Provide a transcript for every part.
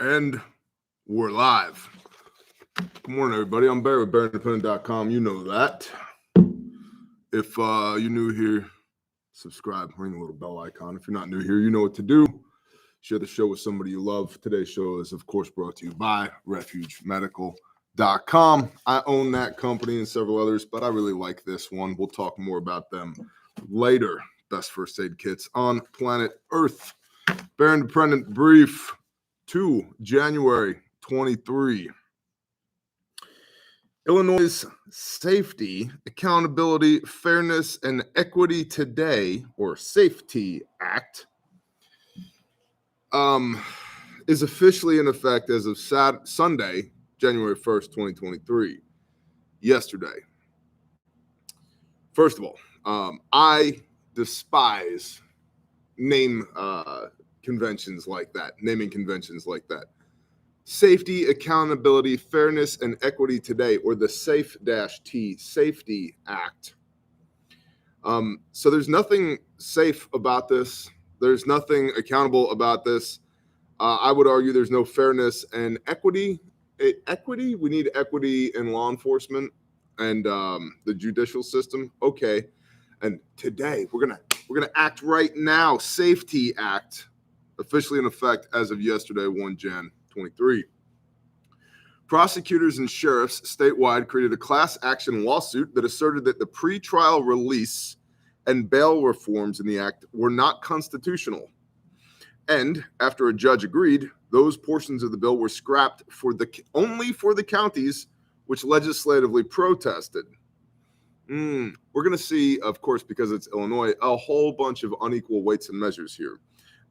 And we're live. Good morning, everybody. I'm Barry with preparedness.com. You know that. If you're new here, subscribe, ring the little bell icon. If you're not new here, you know what to do. Share the show with somebody you love. Today's show is, of course, brought to you by Refuge Medical.com. I own that company and several others, but I really like this one. We'll talk more about them later. Best first aid kits on planet Earth. Bear Independent Brief 2 January 23. Illinois' Safety, Accountability, Fairness, and Equity Today, or SAFETY Act, is officially in effect as of Sunday, January 1st, 2023, yesterday. First of all, I despise naming conventions like that. Safety, Accountability, Fairness, and Equity Today, or the SAFE-T, SAFETY Act. So there's nothing safe about this. There's nothing accountable about this. I would argue there's no fairness and equity. Equity? We need equity in law enforcement and the judicial system. Okay. And today we're gonna act right now. SAFETY Act, officially in effect as of yesterday, 1 Jan 23. Prosecutors and sheriffs statewide created a class action lawsuit that asserted that the pretrial release and bail reforms in the act were not constitutional. And after a judge agreed, those portions of the bill were scrapped only for the counties which legislatively protested. We're going to see, of course, because it's Illinois, a whole bunch of unequal weights and measures here.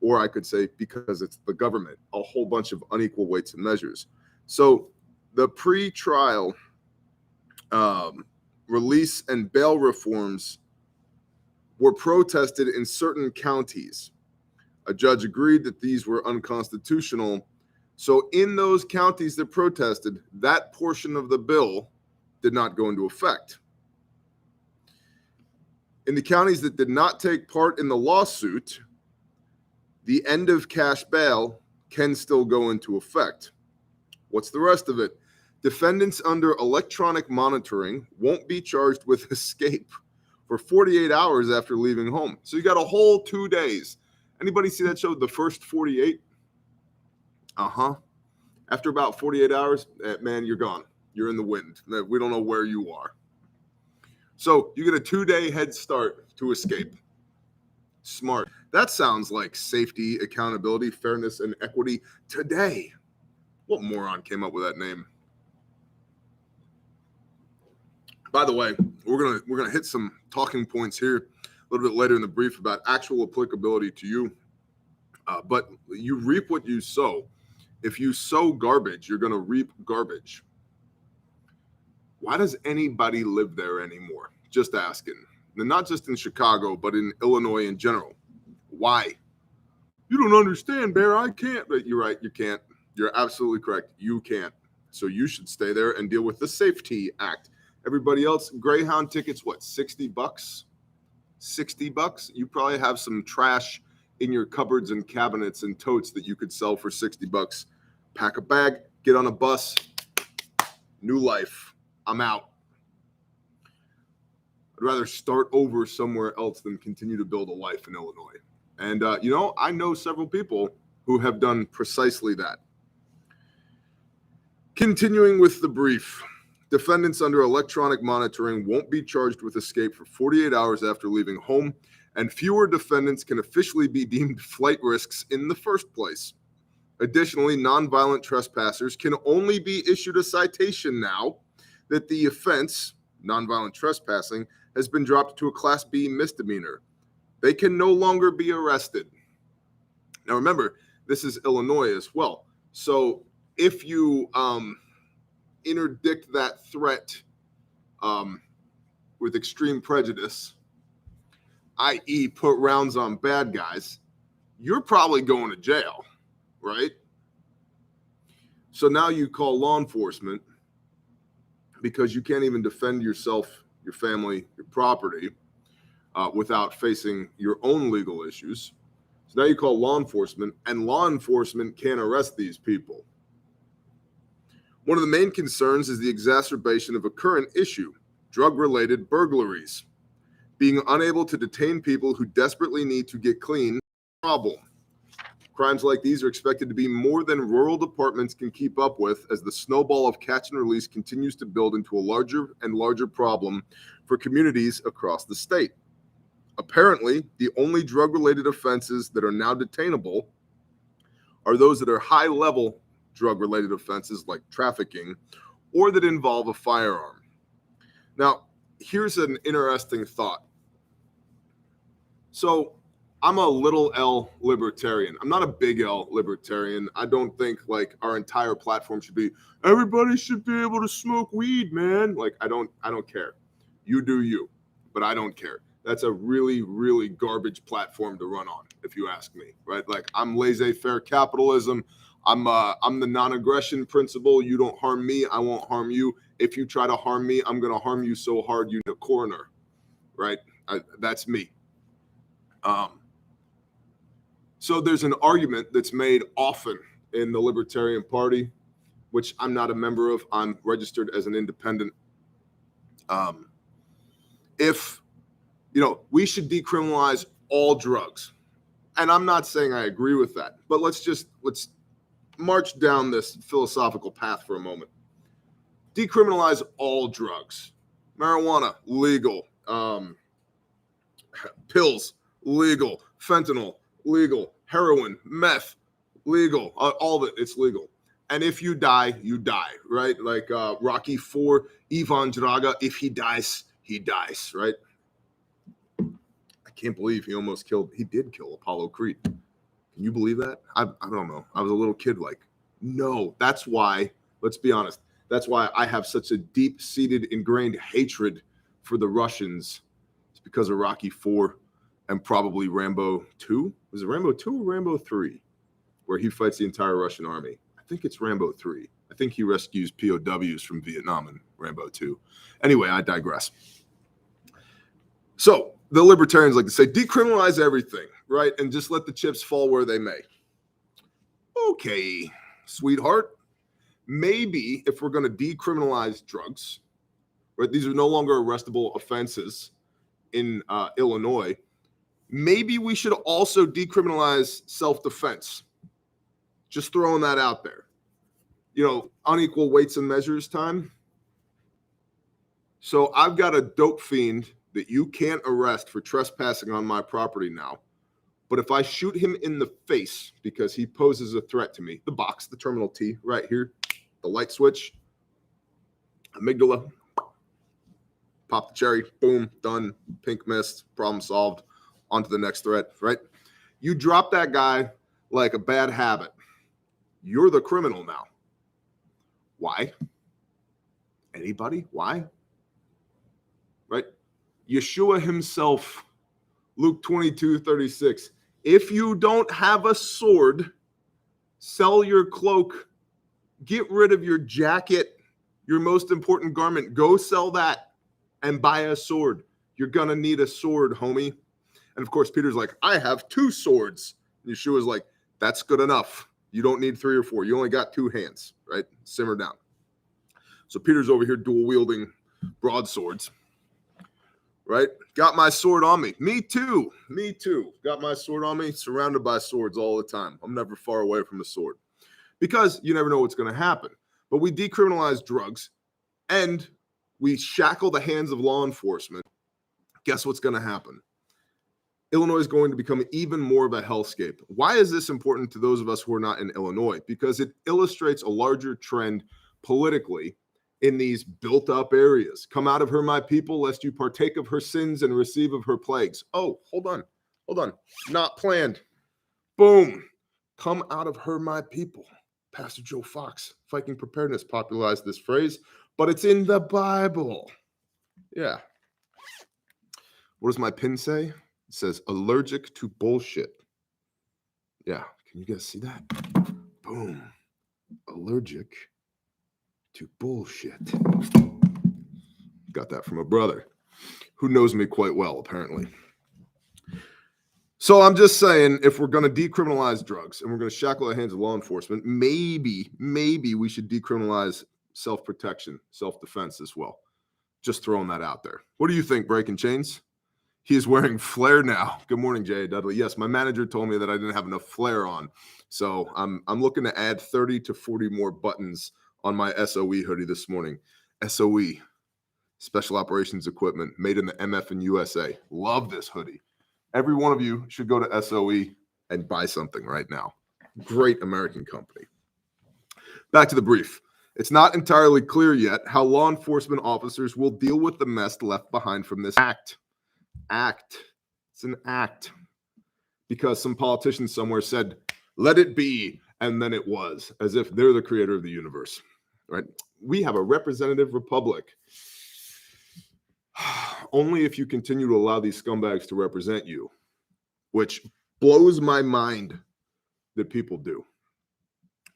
Or I could say, because it's the government, a whole bunch of unequal weights and measures. So the pre-trial release and bail reforms were protested in certain counties. A judge agreed that these were unconstitutional. So in those counties that protested, that portion of the bill did not go into effect. In the counties that did not take part in the lawsuit, the end of cash bail can still go into effect. What's the rest of it? Defendants under electronic monitoring won't be charged with escape for 48 hours after leaving home. So you got a whole 2 days. Anybody see that show, The First 48? After about 48 hours, man, you're gone. You're in the wind. We don't know where you are. So you get a 2-day head start to escape. Smart. That sounds like safety, accountability, fairness, and equity today. What moron came up with that name? By the way, we're gonna hit some talking points here a little bit later in the brief about actual applicability to you. But you reap what you sow. If you sow garbage, you're gonna reap garbage. Why does anybody live there anymore? Just asking. And not just in Chicago, but in Illinois in general. Why? You don't understand, Bear. I can't. But you're right. You can't. You're absolutely correct. You can't. So you should stay there and deal with the SAFETY Act. Everybody else, Greyhound tickets, what, $60? $60? You probably have some trash in your cupboards and cabinets and totes that you could sell for $60. Pack a bag, get on a bus, new life. I'm out. I'd rather start over somewhere else than continue to build a life in Illinois. And, I know several people who have done precisely that. Continuing with the brief, defendants under electronic monitoring won't be charged with escape for 48 hours after leaving home, and fewer defendants can officially be deemed flight risks in the first place. Additionally, nonviolent trespassers can only be issued a citation now that the offense, nonviolent trespassing, has been dropped to a Class B misdemeanor. They can no longer be arrested. Now remember, this is Illinois as well. So if you interdict that threat with extreme prejudice, i.e. put rounds on bad guys, you're probably going to jail, right? So now you call law enforcement because you can't even defend yourself, your family, your property without facing your own legal issues. So now you call law enforcement, and law enforcement can't arrest these people. One of the main concerns is the exacerbation of a current issue, drug-related burglaries. Being unable to detain people who desperately need to get clean is a problem. Crimes like these are expected to be more than rural departments can keep up with, as the snowball of catch and release continues to build into a larger and larger problem for communities across the state. Apparently, the only drug-related offenses that are now detainable are those that are high-level drug-related offenses like trafficking or that involve a firearm. Now, here's an interesting thought. So, I'm a little L libertarian. I'm not a big L libertarian. I don't think like our entire platform should be everybody should be able to smoke weed, man. Like I don't care. You do you, but I don't care. That's a really, really garbage platform to run on, if you ask me, right? Like I'm laissez-faire capitalism. I'm the non-aggression principle. You don't harm me, I won't harm you. If you try to harm me, I'm gonna harm you so hard you need a coroner, right? That's me. So there's an argument that's made often in the Libertarian Party, which I'm not a member of. I'm registered as an independent. If, we should decriminalize all drugs. And I'm not saying I agree with that, but let's march down this philosophical path for a moment. Decriminalize all drugs. Marijuana, legal. Pills, legal. Fentanyl, legal. Heroin, meth, legal. All of it, it's legal. And if you die, you die, right? Like Rocky IV, Ivan Drago, if he dies, right? I can't believe he did kill Apollo Creed. Can you believe that? I don't know. I was a little kid like, no, that's why, let's be honest, that's why I have such a deep-seated, ingrained hatred for the Russians. It's because of Rocky IV. And probably Rambo 2. Was it Rambo 2 or Rambo 3? Where he fights the entire Russian army. I think it's Rambo 3. I think he rescues POWs from Vietnam in Rambo 2. Anyway, I digress. So the libertarians like to say, decriminalize everything, right? And just let the chips fall where they may. Okay, sweetheart. Maybe if we're going to decriminalize drugs, right? These are no longer arrestable offenses in Illinois. Maybe we should also decriminalize self-defense. Just throwing that out there. Unequal weights and measures time. So I've got a dope fiend that you can't arrest for trespassing on my property now. But if I shoot him in the face because he poses a threat to me, the box, the terminal T right here, the light switch, amygdala, pop the cherry, boom, done, pink mist, problem solved. On to the next threat, right? You drop that guy like a bad habit. You're the criminal now. Why? Anybody? Why? Right? Yeshua himself, Luke 22:36. If you don't have a sword, sell your cloak. Get rid of your jacket, your most important garment. Go sell that and buy a sword. You're going to need a sword, homie. And of course, Peter's like, I have 2 swords. And Yeshua's like, that's good enough. You don't need 3 or 4. You only got 2 hands, right? Simmer down. So Peter's over here dual wielding broadswords, right? Got my sword on me. Me too. Got my sword on me, surrounded by swords all the time. I'm never far away from a sword because you never know what's going to happen. But we decriminalize drugs and we shackle the hands of law enforcement. Guess what's going to happen? Illinois is going to become even more of a hellscape. Why is this important to those of us who are not in Illinois? Because it illustrates a larger trend politically in these built-up areas. Come out of her, my people, lest you partake of her sins and receive of her plagues. Oh, hold on. Not planned. Boom. Come out of her, my people. Pastor Joe Fox, Viking Preparedness, popularized this phrase, but it's in the Bible. Yeah. What does my pin say? It says allergic to bullshit. Yeah, can you guys see that? Boom. Allergic to bullshit. Got that from a brother who knows me quite well, apparently. So I'm just saying, if we're going to decriminalize drugs and we're going to shackle the hands of law enforcement, maybe we should decriminalize self-protection, self-defense as well. Just throwing that out there. What do you think, Breaking Chains? He is wearing flare now. Good morning, Jay Dudley. Yes, my manager told me that I didn't have enough flare on. So I'm looking to add 30 to 40 more buttons on my SOE hoodie this morning. SOE, Special Operations Equipment, made in the MF and USA. Love this hoodie. Every one of you should go to SOE and buy something right now. Great American company. Back to the brief. It's not entirely clear yet how law enforcement officers will deal with the mess left behind from this act. It's an act. Because some politician somewhere said, let it be, and then it was, as if they're the creator of the universe, right? We have a representative republic. Only if you continue to allow these scumbags to represent you, which blows my mind that people do.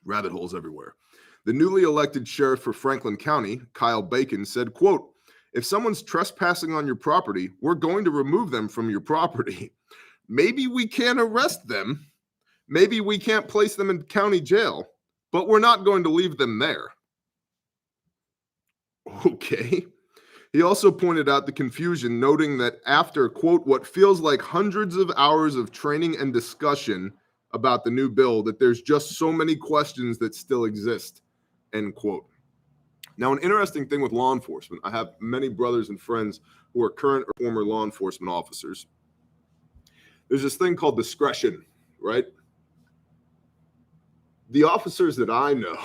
Rabbit holes everywhere. The newly elected sheriff for Franklin County, Kyle Bacon, said, quote, if someone's trespassing on your property, we're going to remove them from your property. Maybe we can't arrest them. Maybe we can't place them in county jail, but we're not going to leave them there. Okay. He also pointed out the confusion, noting that after, quote, what feels like hundreds of hours of training and discussion about the new bill, that there's just so many questions that still exist, end quote. Now, an interesting thing with law enforcement, I have many brothers and friends who are current or former law enforcement officers. There's this thing called discretion, right? The officers that I know,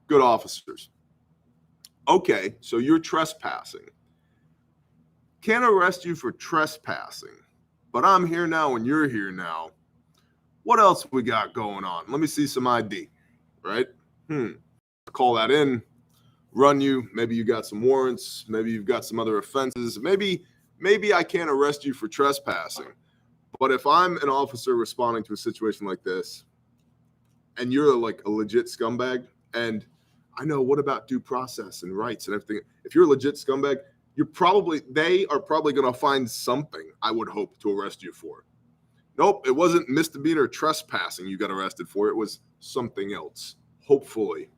good officers. Okay, so you're trespassing. Can't arrest you for trespassing, but I'm here now and you're here now. What else we got going on? Let me see some ID, right? Call that in, run you. Maybe you got some warrants. Maybe you've got some other offenses. Maybe I can't arrest you for trespassing. But if I'm an officer responding to a situation like this, and you're like a legit scumbag, and I know, what about due process and rights and everything? If you're a legit scumbag, they are probably going to find something, I would hope, to arrest you for. Nope, it wasn't misdemeanor trespassing you got arrested for. It was something else. Hopefully,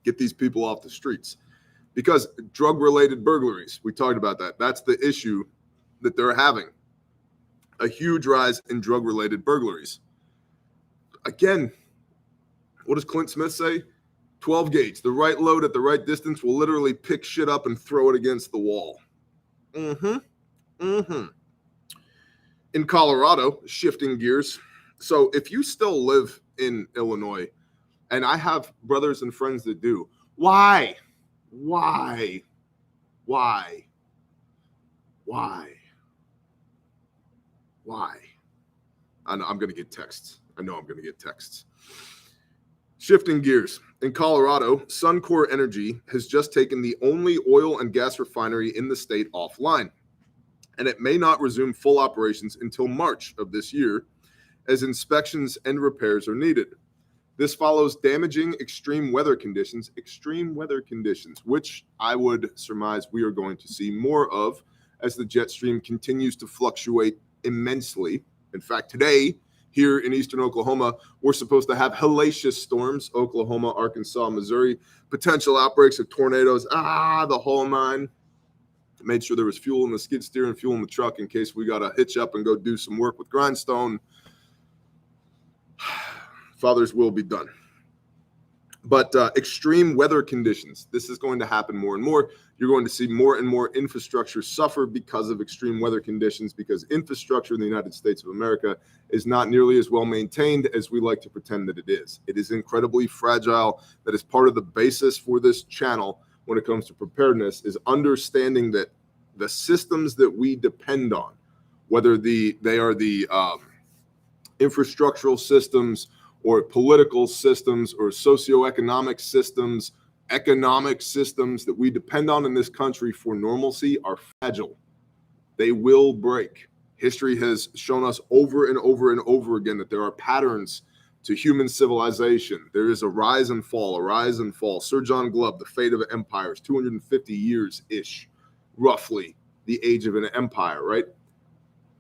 get these people off the streets. Because drug-related burglaries, we talked about that. That's the issue that they're having. A huge rise in drug-related burglaries. Again, what does Clint Smith say? 12 gauge, the right load at the right distance will literally pick shit up and throw it against the wall. In Colorado, shifting gears. So if you still live in Illinois, and I have brothers and friends that do, why? I know I'm going to get texts. Shifting gears. In Colorado, Suncor Energy has just taken the only oil and gas refinery in the state offline, and it may not resume full operations until March of this year, as inspections and repairs are needed. This follows damaging extreme weather conditions, which I would surmise we are going to see more of as the jet stream continues to fluctuate immensely. In fact, today, here in eastern Oklahoma, we're supposed to have hellacious storms, Oklahoma, Arkansas, Missouri, potential outbreaks of tornadoes, the whole nine. Made sure there was fuel in the skid steer and fuel in the truck in case we got to hitch up and go do some work with grindstone. Father's will be done. But extreme weather conditions, this is going to happen more and more. You're going to see more and more infrastructure suffer because of extreme weather conditions, because infrastructure in the United States of America is not nearly as well maintained as we like to pretend that it is. It is incredibly fragile. That is part of the basis for this channel when it comes to preparedness, is understanding that the systems that we depend on, whether they are the infrastructural systems or political systems or socioeconomic systems, economic systems that we depend on in this country for normalcy, are fragile. They will break. History has shown us over and over and over again that there are patterns to human civilization. There is a rise and fall, Sir John Glubb, The Fate of Empires, 250 years-ish, roughly the age of an empire, right?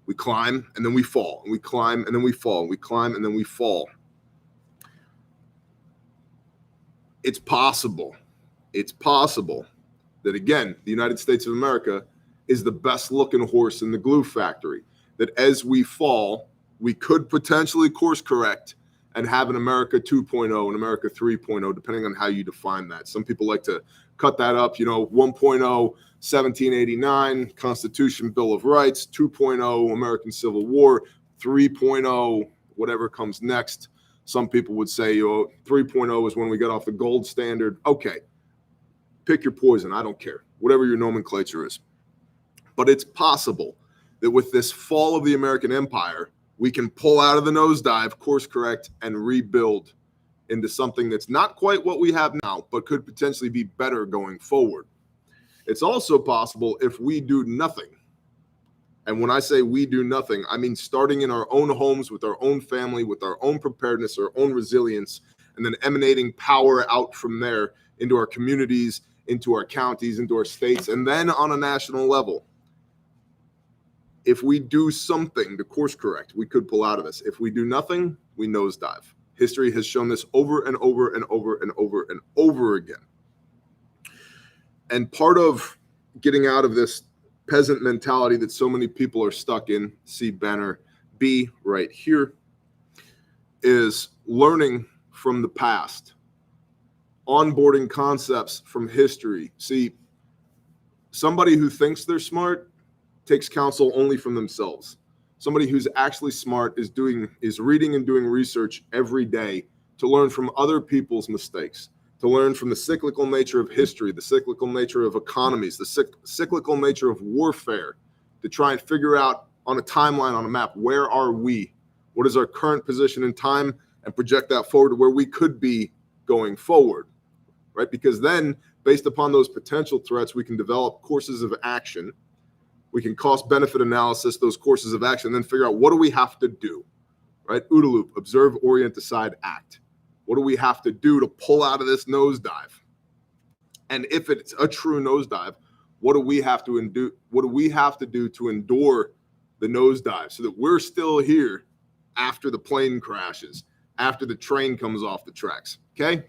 We climb and then we fall, and we climb and then we fall, and we climb and then we fall. It's possible that, again, the United States of America is the best looking horse in the glue factory, that as we fall, we could potentially course correct and have an America 2.0 and America 3.0, depending on how you define that. Some people like to cut that up, 1.0, 1789, Constitution, Bill of Rights, 2.0, American Civil War, 3.0, whatever comes next. Some people would say 3.0 is when we got off the gold standard. Okay, pick your poison. I don't care, whatever your nomenclature is. But it's possible that with this fall of the American empire, we can pull out of the nosedive, course correct, and rebuild into something that's not quite what we have now, but could potentially be better going forward. It's also possible if we do nothing. And when I say we do nothing, I mean starting in our own homes, with our own family, with our own preparedness, our own resilience, and then emanating power out from there into our communities, into our counties, into our states, and then on a national level. If we do something to course correct, we could pull out of this. If we do nothing, we nosedive. History has shown this over and over and over and over and over again. And part of getting out of this peasant mentality that so many people are stuck in, see banner B right here, is learning from the past, onboarding concepts from history. See, somebody who thinks they're smart takes counsel only from themselves. Somebody who's actually smart is reading and doing research every day to learn from other people's mistakes, to learn from the cyclical nature of history, the cyclical nature of economies, the cyclical nature of warfare, to try and figure out on a timeline, on a map, where are we? What is our current position in time? And project that forward to where we could be going forward, right? Because then, based upon those potential threats, we can develop courses of action. We can cost-benefit analysis those courses of action, and then figure out what do we have to do, right? OODA loop, observe, orient, decide, act. What do we have to do to pull out of this nosedive? And if it's a true nosedive, what do we have to do? What do we have to do to endure the nosedive so that we're still here after the plane crashes, after the train comes off the tracks? Okay.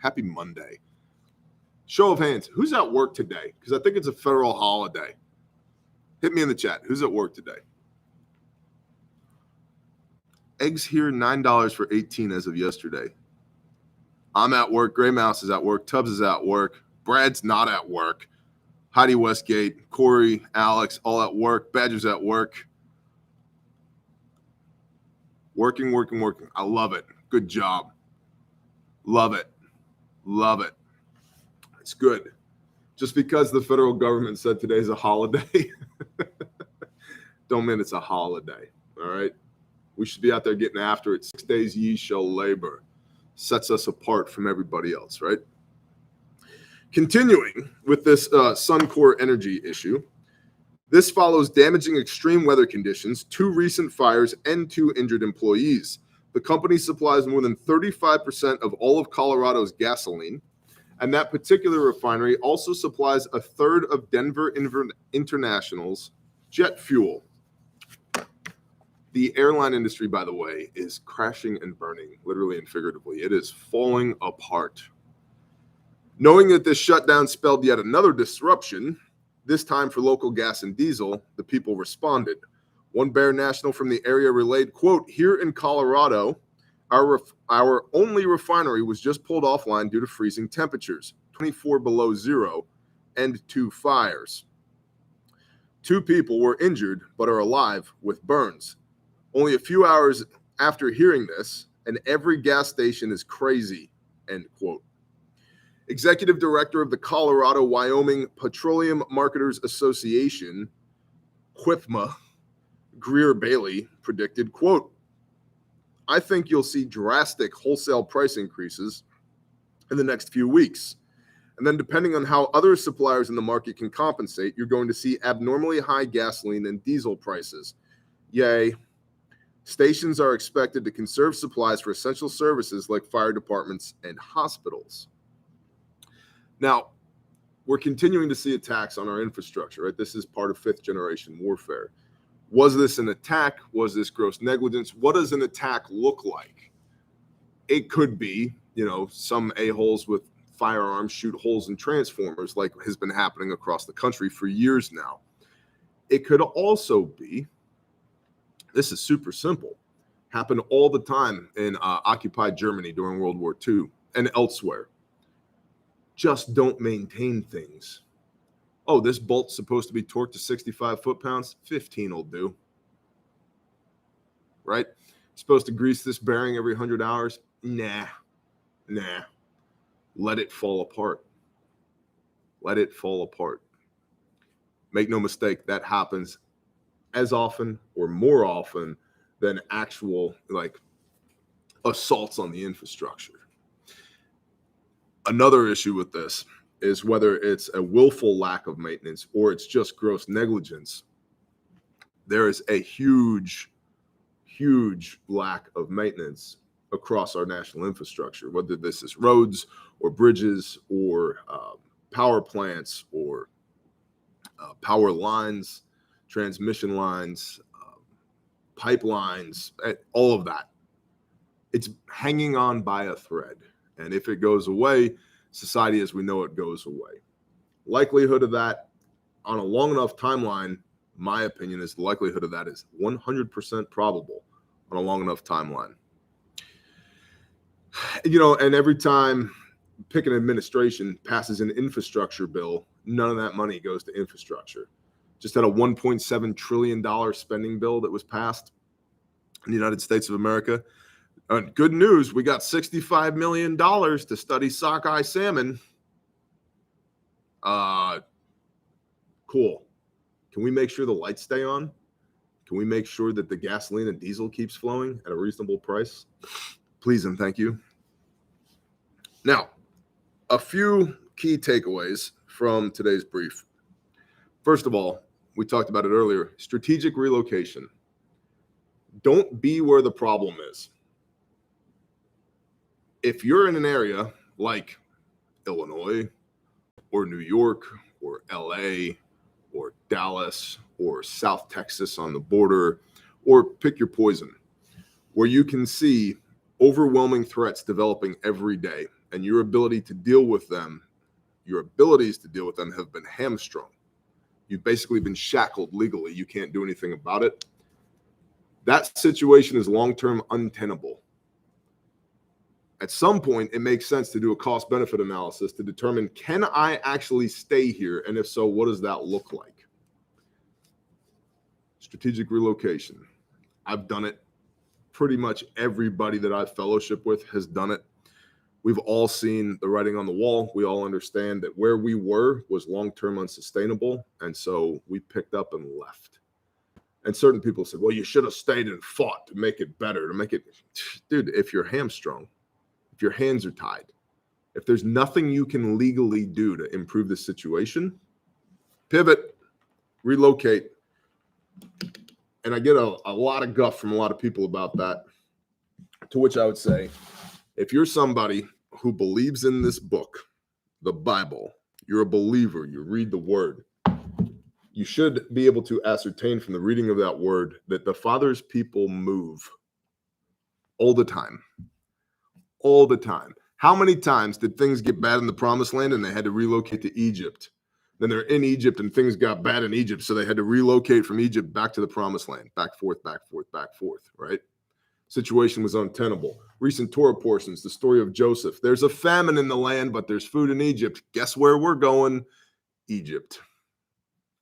Happy Monday. Show of hands. Who's at work today? Because I think it's a federal holiday. Hit me in the chat. Who's at work today? Eggs here, $9 for 18 as of yesterday. I'm at work. Gray Mouse is at work. Tubbs is at work. Brad's not at work. Heidi Westgate, Corey, Alex, all at work. Badger's at work. Working. I love it. Good job. Love it. It's good. Just because the federal government said today's a holiday, don't mean it's a holiday, all right? We should be out there getting after it. 6 days ye shall labor. Sets us apart from everybody else, right? Continuing with this Suncor energy issue, this follows damaging extreme weather conditions, 2 recent fires, and 2 injured employees. The company supplies more than 35% of all of Colorado's gasoline, and that particular refinery also supplies a third of Denver International's jet fuel. The airline industry, by the way, is crashing and burning, literally and figuratively. It is falling apart. Knowing that this shutdown spelled yet another disruption, this time for local gas and diesel, the people responded. One Bear National from the area relayed, quote, "Here in Colorado, our only refinery was just pulled offline due to freezing temperatures, 24 below zero, and 2 fires. 2 people were injured but are alive with burns. Only a few hours after hearing this, and every gas station is crazy," end quote. Executive Director of the Colorado-Wyoming Petroleum Marketers Association, QIPMA, Greer Bailey, predicted, quote, "I think you'll see drastic wholesale price increases in the next few weeks. And then depending on how other suppliers in the market can compensate, you're going to see abnormally high gasoline and diesel prices. Yay. Stations are expected to conserve supplies for essential services like fire departments and hospitals." Now, we're continuing to see attacks on our infrastructure, right? This is part of fifth generation warfare. Was this an attack? Was this gross negligence? What does an attack look like? It could be, some a-holes with firearms shoot holes in transformers, like has been happening across the country for years now. It could also be, this is super simple, happened all the time in occupied Germany during World War II and elsewhere. Just don't maintain things. Oh, this bolt's supposed to be torqued to 65 foot-pounds. 15 will do. Right? Supposed to grease this bearing every 100 hours. Nah. Let it fall apart. Let it fall apart. Make no mistake, that happens as often or more often than actual assaults on the infrastructure. Another issue with this is whether it's a willful lack of maintenance or it's just gross negligence. There is a huge lack of maintenance across our national infrastructure, whether this is roads or bridges or power plants or power lines, transmission lines, pipelines, all of that. It's hanging on by a thread. And if it goes away, society as we know it goes away. Likelihood of that on a long enough timeline, my opinion is the likelihood of that is 100% probable on a long enough timeline. And every time pick an administration passes an infrastructure bill, none of that money goes to infrastructure. Just had a $1.7 trillion spending bill that was passed in the United States of America. Good news, we got $65 million to study sockeye salmon. Cool. Can we make sure the lights stay on? Can we make sure that the gasoline and diesel keeps flowing at a reasonable price? Please and thank you. Now, a few key takeaways from today's brief. First of all, we talked about it earlier, strategic relocation. Don't be where the problem is. If you're in an area like Illinois or New York or LA or Dallas or South Texas on the border, or pick your poison, where you can see overwhelming threats developing every day and your abilities to deal with them have been hamstrung. You've basically been shackled legally. You can't do anything about it. That situation is long-term untenable. At some point, it makes sense to do a cost-benefit analysis to determine, can I actually stay here? And if so, what does that look like? Strategic relocation. I've done it. Pretty much everybody that I've fellowship with has done it. We've all seen the writing on the wall. We all understand that where we were was long-term unsustainable. And so we picked up and left. And certain people said, well, you should have stayed and fought to make it better, Dude, if you're hamstrung, if your hands are tied, if there's nothing you can legally do to improve the situation, pivot, relocate. And I get a lot of guff from a lot of people about that, to which I would say, if you're somebody who believes in this book, the Bible, you're a believer, you read the word, you should be able to ascertain from the reading of that word that the Father's people move all the time. All the time. How many times did things get bad in the promised land and they had to relocate to Egypt? Then they're in Egypt and things got bad in Egypt, so they had to relocate from Egypt back to the promised land. Back, forth, right? Situation was untenable. Recent Torah portions, the story of Joseph. There's a famine in the land, but there's food in Egypt. Guess where we're going? Egypt.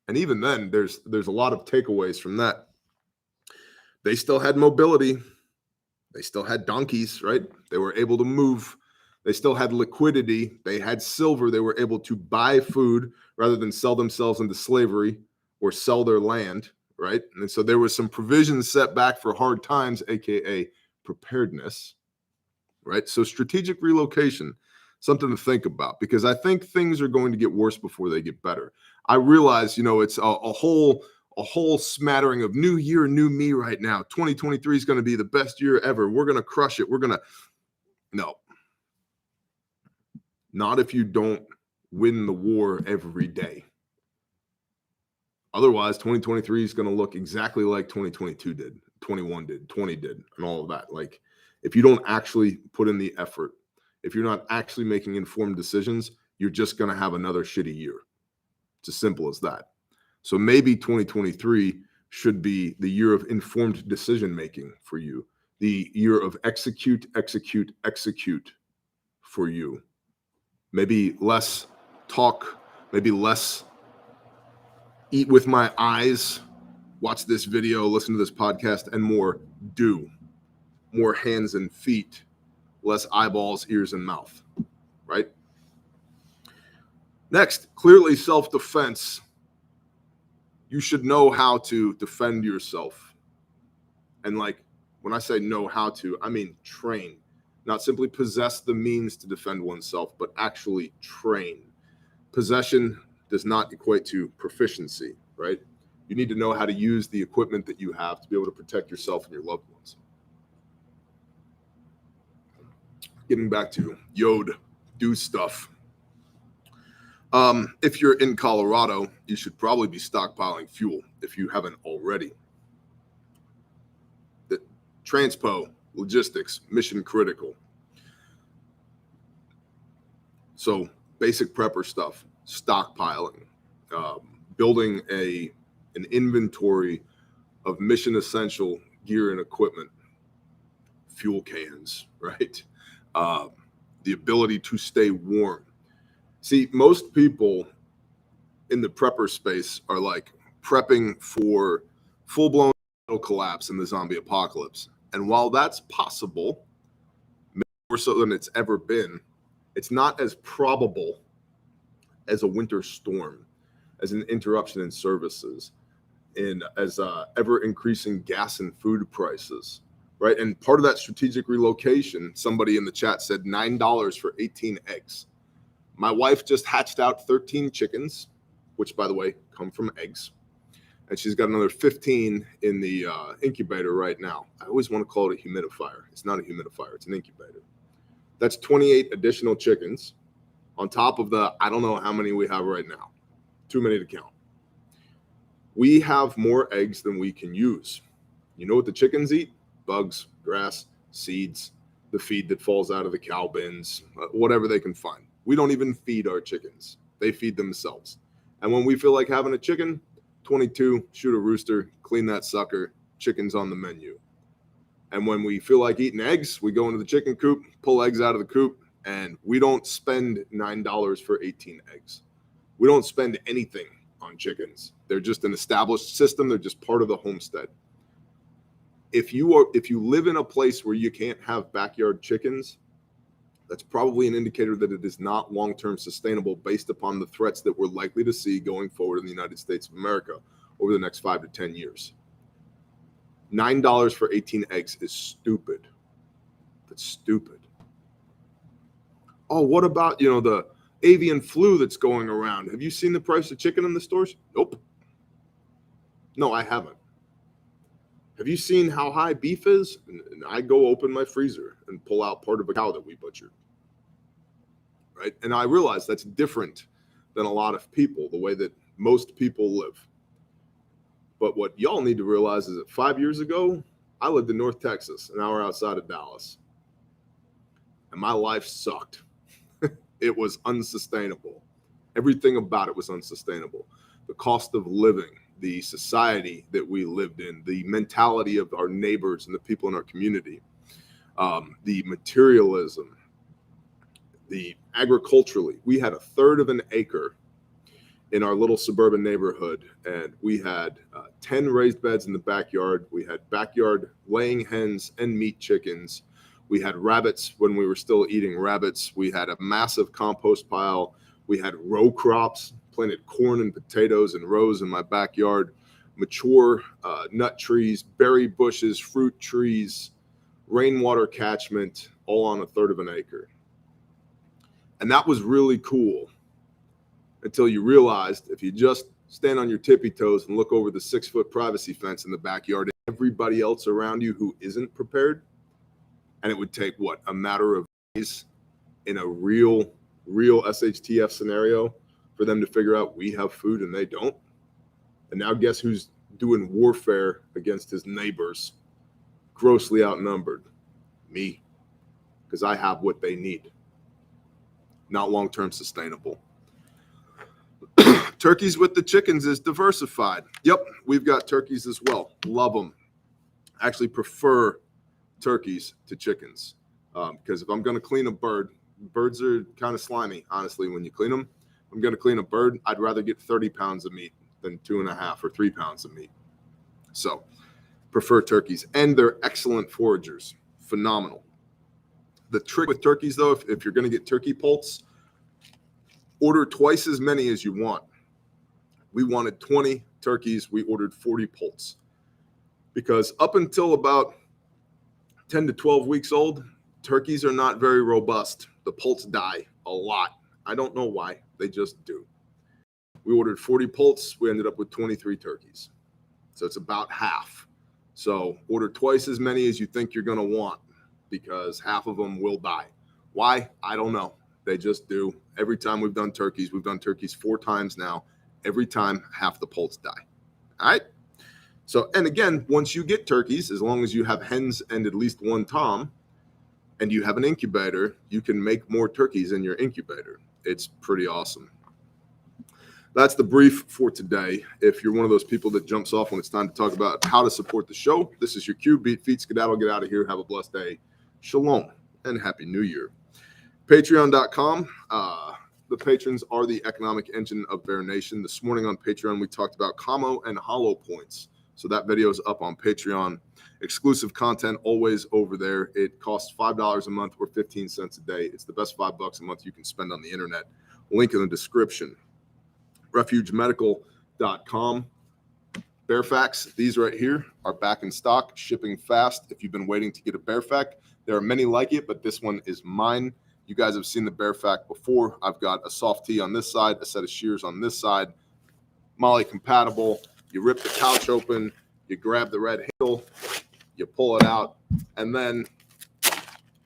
And even then, there's a lot of takeaways from that. They still had mobility. They still had donkeys, right? They were able to move. They still had liquidity. They had silver. They were able to buy food rather than sell themselves into slavery or sell their land, right? And so there was some provisions set back for hard times, aka preparedness, right? So strategic relocation, something to think about, because I think things are going to get worse before they get better. I realize, it's a whole smattering of new year, new me right now. 2023 is going to be the best year ever. We're going to crush it. No, not if you don't win the war every day. Otherwise, 2023 is going to look exactly like 2022 did, 21 did, 20 did, and all of that. Like, if you don't actually put in the effort, if you're not actually making informed decisions, you're just going to have another shitty year. It's as simple as that. So maybe 2023 should be the year of informed decision making for you, the year of execute for you. Maybe less talk, maybe less eat with my eyes, watch this video, listen to this podcast, and more do. More hands and feet, less eyeballs, ears, and mouth, right? Next, clearly self-defense. You should know how to defend yourself. And like, when I say know how to, I mean train. Not simply possess the means to defend oneself, but actually train. Possession does not equate to proficiency, right? You need to know how to use the equipment that you have to be able to protect yourself and your loved ones. Getting back to Yod, do stuff. If you're in Colorado, you should probably be stockpiling fuel if you haven't already. The transpo, logistics, mission critical. So basic prepper stuff, stockpiling, building an inventory of mission essential gear and equipment, fuel cans, right? The ability to stay warm. See, most people in the prepper space are like prepping for full-blown collapse in the zombie apocalypse. And while that's possible, more so than it's ever been, it's not as probable as a winter storm, as an interruption in services, and as ever increasing gas and food prices, right? And part of that strategic relocation, somebody in the chat said $9 for 18 eggs. My wife just hatched out 13 chickens, which, by the way, come from eggs. And she's got another 15 in the incubator right now. I always want to call it a humidifier. It's not a humidifier. It's an incubator. That's 28 additional chickens on top of the, I don't know how many we have right now. Too many to count. We have more eggs than we can use. You know what the chickens eat? Bugs, grass, seeds, the feed that falls out of the cow bins, whatever they can find. We don't even feed our chickens. They feed themselves. And when we feel like having a chicken, 22, shoot a rooster, clean that sucker, chicken's on the menu. And when we feel like eating eggs, we go into the chicken coop, pull eggs out of the coop, and we don't spend $9 for 18 eggs. We don't spend anything on chickens. They're just an established system. They're just part of the homestead. If you live in a place where you can't have backyard chickens, that's probably an indicator that it is not long-term sustainable based upon the threats that we're likely to see going forward in the United States of America over the next 5 to 10 years. $9 for 18 eggs is stupid. That's stupid. Oh, what about, the avian flu that's going around? Have you seen the price of chicken in the stores? Nope. No, I haven't. Have you seen how high beef is? And I go open my freezer and pull out part of a cow that we butchered. Right? And I realize that's different than a lot of people, the way that most people live. But what y'all need to realize is that 5 years ago, I lived in North Texas, an hour outside of Dallas. And my life sucked. It was unsustainable. Everything about it was unsustainable. The cost of living, the society that we lived in, the mentality of our neighbors and the people in our community, the materialism, the agriculturally, we had 1/3 of an acre in our little suburban neighborhood, and we had 10 raised beds in the backyard. We had backyard laying hens and meat chickens. We had rabbits when we were still eating rabbits. We had a massive compost pile. We had row crops, planted corn and potatoes in rows in my backyard, mature nut trees, berry bushes, fruit trees, rainwater catchment, all on 1/3 of an acre. And that was really cool until you realized if you just stand on your tippy toes and look over the 6-foot privacy fence in the backyard, everybody else around you who isn't prepared, and it would take, a matter of days in a real real SHTF scenario for them to figure out we have food and they don't. And now guess who's doing warfare against his neighbors, grossly outnumbered? Me, because I have what they need. Not long-term sustainable. Turkeys with the chickens is diversified. Yep, we've got turkeys as well. Love them. Actually prefer turkeys to chickens because if I'm going to clean a bird, birds are kind of slimy, honestly, when you clean them. If I'm going to clean a bird, I'd rather get 30 pounds of meat than 2.5 or 3 pounds of meat. So prefer turkeys, and they're excellent foragers. Phenomenal. The trick with turkeys, though, if you're going to get turkey poults, order twice as many as you want. We wanted 20 turkeys. We ordered 40 poults because up until about 10 to 12 weeks old, turkeys are not very robust. The poults die a lot. I don't know why. They just do. We ordered 40 poults. We ended up with 23 turkeys. So it's about half. So order twice as many as you think you're going to want because half of them will die. Why? I don't know. They just do. Every time we've done turkeys 4 times now. Every time half the poults die. All right. So, and again, once you get turkeys, as long as you have hens and at least one tom and you have an incubator, you can make more turkeys in your incubator. It's pretty awesome. That's the brief for today. If you're one of those people that jumps off when it's time to talk about how to support the show, this is your cue. Beat, feet, skedaddle, get out of here. Have a blessed day. Shalom and Happy New Year. Patreon.com. The patrons are the economic engine of Bear Nation. This morning on Patreon, we talked about commo and hollow points. So that video is up on Patreon. Exclusive content always over there. It costs $5 a month or 15 cents a day. It's the best $5 a month you can spend on the internet. Link in the description. RefugeMedical.com. Bearfax, these right here are back in stock, shipping fast. If you've been waiting to get a Bearfac, there are many like it, but this one is mine. You guys have seen the Bearfac before. I've got a soft tee on this side, a set of shears on this side, Molly compatible. You rip the couch open, you grab the red handle, you pull it out, and then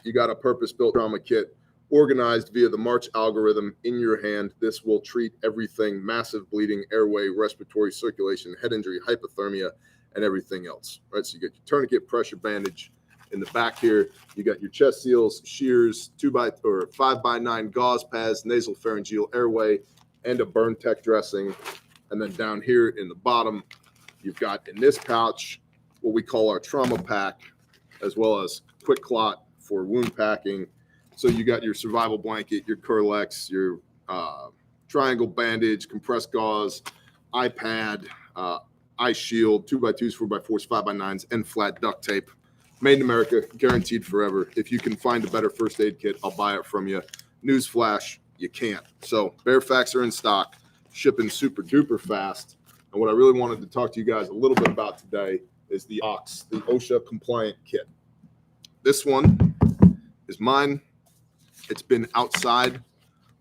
you got a purpose-built trauma kit organized via the March algorithm in your hand. This will treat everything: massive bleeding, airway, respiratory, circulation, head injury, hypothermia, and everything else. Right? So you get your tourniquet, pressure bandage. In the back here, you got your chest seals, shears, 5x9 gauze pads, nasal pharyngeal airway, and a burn tech dressing. And then down here in the bottom, you've got in this pouch what we call our trauma pack, as well as quick clot for wound packing. So you got your survival blanket, your Curlex, your triangle bandage, compressed gauze, iPad, eye shield, 2x2s, 4x4s, 5x9s, and flat duct tape. Made in America, guaranteed forever. If you can find a better first aid kit, I'll buy it from you. Newsflash, you can't. So Bearfacs are in stock, shipping super duper fast. And what I really wanted to talk to you guys a little bit about today is the OX, the OSHA compliant kit. This one is mine. It's been outside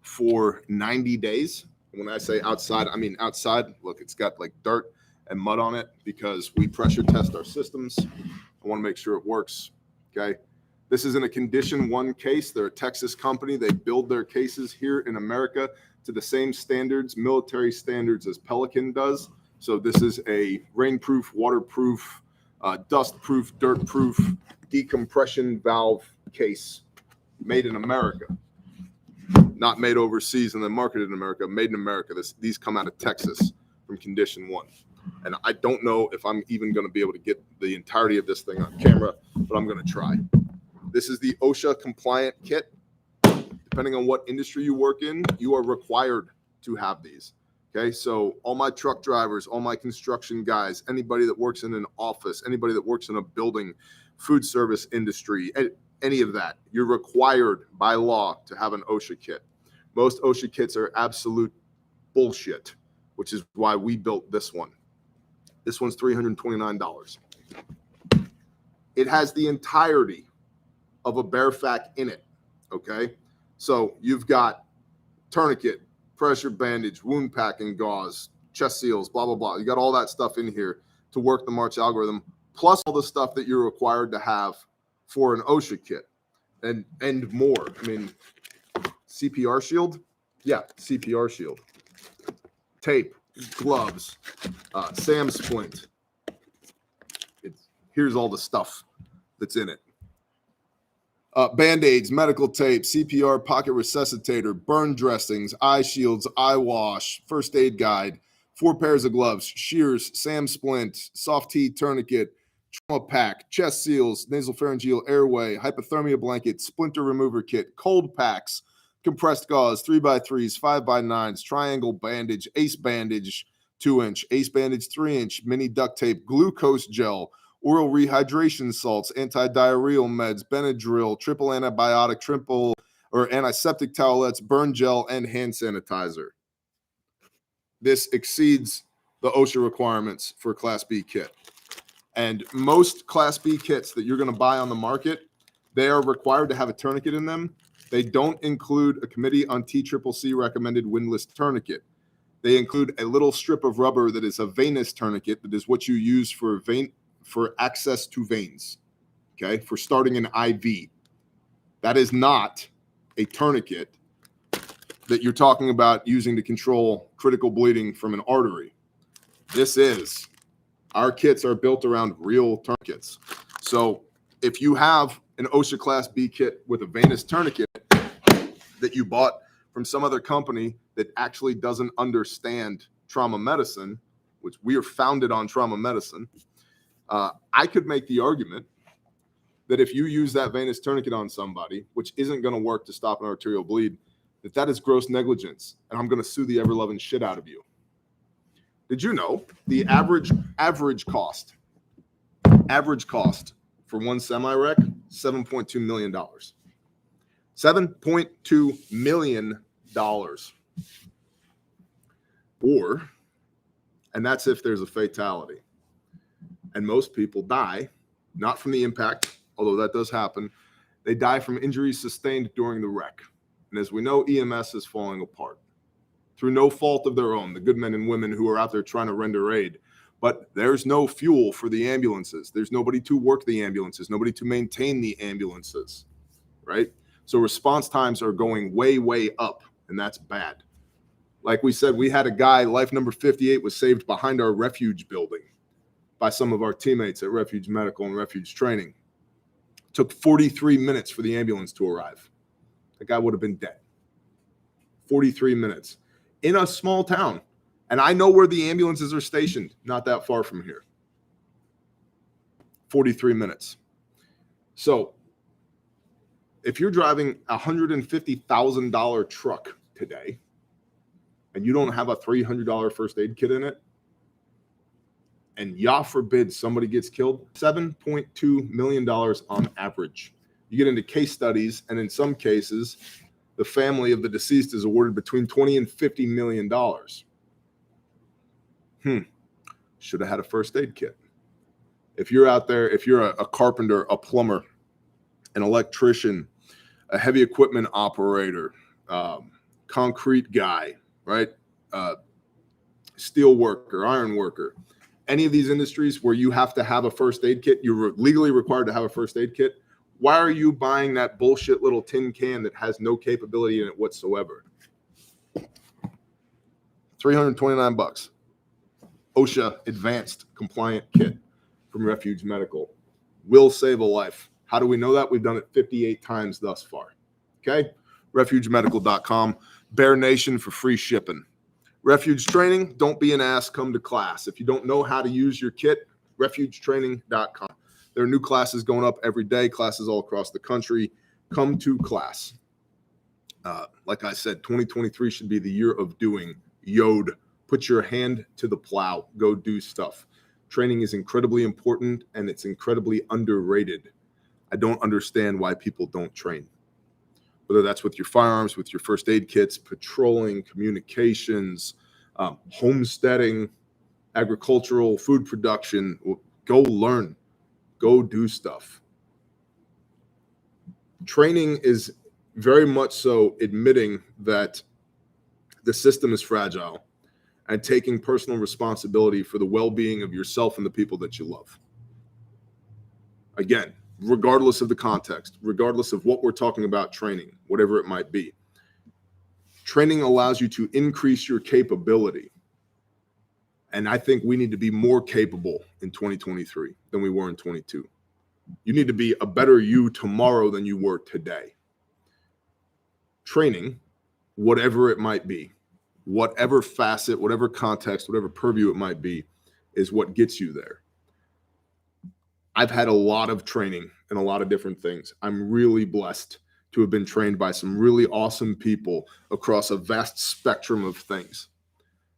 for 90 days. And when I say outside, I mean outside. Look, it's got like dirt and mud on it because we pressure test our systems. I want to make sure it works. Okay. This is in a condition 1 case. They're a Texas company. They build their cases here in America to the same standards, military standards, as Pelican does. So this is a rainproof, waterproof, dustproof, dirtproof decompression valve case made in America. Not made overseas and then marketed in America, made in America. These come out of Texas from condition 1. And I don't know if I'm even going to be able to get the entirety of this thing on camera, but I'm going to try. This is the OSHA compliant kit. Depending on what industry you work in, you are required to have these. Okay, so all my truck drivers, all my construction guys, anybody that works in an office, anybody that works in a building, food service industry, any of that, you're required by law to have an OSHA kit. Most OSHA kits are absolute bullshit, which is why we built this one. This one's $329. It has the entirety of a Bearfac in it, okay? So you've got tourniquet, pressure bandage, wound packing gauze, chest seals, blah, blah, blah. You got all that stuff in here to work the March algorithm, plus all the stuff that you're required to have for an OSHA kit and more. I mean, CPR shield. Yeah, CPR shield. Tape, gloves, SAM splint. Here's all the stuff that's in it. Band-aids, medical tape, CPR pocket resuscitator, burn dressings, eye shields, eye wash, first aid guide, 4 pairs of gloves, shears, SAM splint, soft T tourniquet, trauma pack, chest seals, nasopharyngeal airway, hypothermia blanket, splinter remover kit, cold packs, compressed gauze, 3x3s, 5x9s, triangle bandage, ace bandage, 2-inch, ace bandage, 3-inch, mini duct tape, glucose gel, oral rehydration salts, antidiarrheal meds, Benadryl, triple antibiotic, triple or antiseptic towelettes, burn gel, and hand sanitizer. This exceeds the OSHA requirements for Class B kit. And most Class B kits that you're going to buy on the market, they are required to have a tourniquet in them. They don't include a Committee on TCCC recommended windlass tourniquet. They include a little strip of rubber that is a venous tourniquet, that is what you use for access to veins, okay, for starting an IV. That is not a tourniquet that you're talking about using to control critical bleeding from an artery. This is, our kits are built around real tourniquets. So if you have an OSHA Class B kit with a venous tourniquet that you bought from some other company that actually doesn't understand trauma medicine, which we are founded on trauma medicine, I could make the argument that if you use that venous tourniquet on somebody, which isn't going to work to stop an arterial bleed, that is gross negligence, and I'm going to sue the ever-loving shit out of you. Did you know the average cost for one semi-wreck, $7.2 million. $7.2 million. And that's if there's a fatality. And most people die, not from the impact, although that does happen. They die from injuries sustained during the wreck. And as we know, EMS is falling apart through no fault of their own, the good men and women who are out there trying to render aid. But there's no fuel for the ambulances. There's nobody to work the ambulances, nobody to maintain the ambulances, right? So response times are going way, way up, and that's bad. Like we said, we had a guy, life number 58, was saved behind our Refuge building by some of our teammates at Refuge Medical and Refuge Training. It took 43 minutes for the ambulance to arrive. The guy would have been dead. 43 minutes in a small town. And I know where the ambulances are stationed, not that far from here. 43 minutes. So if you're driving a $150,000 truck today and you don't have a $300 first aid kit in it, and Yah forbid somebody gets killed, $7.2 million on average. You get into case studies, and in some cases, the family of the deceased is awarded between $20 and $50 million. Should have had a first aid kit. If you're out there, if you're a carpenter, a plumber, an electrician, a heavy equipment operator, concrete guy, right? Steel worker, iron worker, any of these industries where you have to have a first aid kit, you're legally required to have a first aid kit. Why are you buying that bullshit little tin can that has no capability in it whatsoever? $329. OSHA advanced compliant kit from Refuge Medical will save a life. How do we know that? We've done it 58 times thus far. Okay. RefugeMedical.com. Bear Nation for free shipping. Refuge Training, don't be an ass, come to class. If you don't know how to use your kit, refugetraining.com. There are new classes going up every day, classes all across the country. Come to class. Like I said, 2023 should be the year of doing. Yod, put your hand to the plow, go do stuff. Training is incredibly important and it's incredibly underrated. I don't understand why people don't train. Whether that's with your firearms, with your first aid kits, patrolling, communications, homesteading, agricultural, food production. Go learn, go do stuff. Training is very much so admitting that the system is fragile and taking personal responsibility for the well-being of yourself and the people that you love. Again, regardless of the context, regardless of what we're talking about training, whatever it might be. Training allows you to increase your capability. And I think we need to be more capable in 2023 than we were in 22. You need to be a better you tomorrow than you were today. Training, whatever it might be, whatever facet, whatever context, whatever purview it might be, is what gets you there. I've had a lot of training in a lot of different things. I'm really blessed to have been trained by some really awesome people across a vast spectrum of things.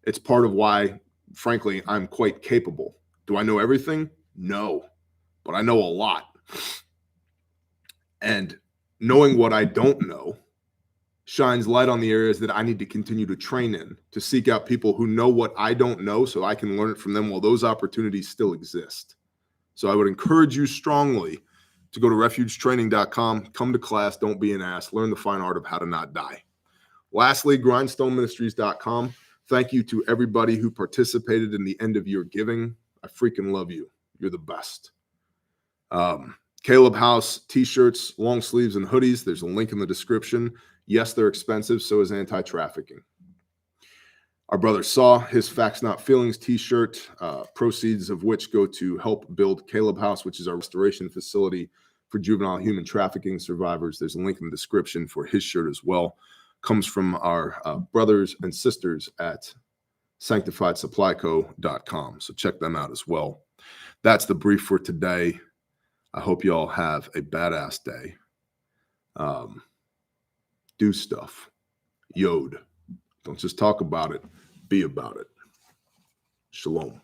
It's part of why, frankly, I'm quite capable. Do I know everything? No, but I know a lot. And knowing what I don't know shines light on the areas that I need to continue to train in, to seek out people who know what I don't know so I can learn it from them while those opportunities still exist. So I would encourage you strongly to go to refugetraining.com, come to class, don't be an ass, learn the fine art of how to not die. Lastly, grindstoneministries.com. Thank you to everybody who participated in the end of year giving. I freaking love you. You're the best. Caleb House t-shirts, long sleeves, and hoodies. There's a link in the description. Yes, they're expensive. So is anti-trafficking. Our brother Saw, his Facts Not Feelings t-shirt, proceeds of which go to help build Caleb House, which is our restoration facility for juvenile human trafficking survivors. There's a link in the description for his shirt as well. Comes from our brothers and sisters at sanctifiedsupplyco.com. So check them out as well. That's the brief for today. I hope you all have a badass day. Do stuff. Yod. Don't just talk about it. Be about it. Shalom.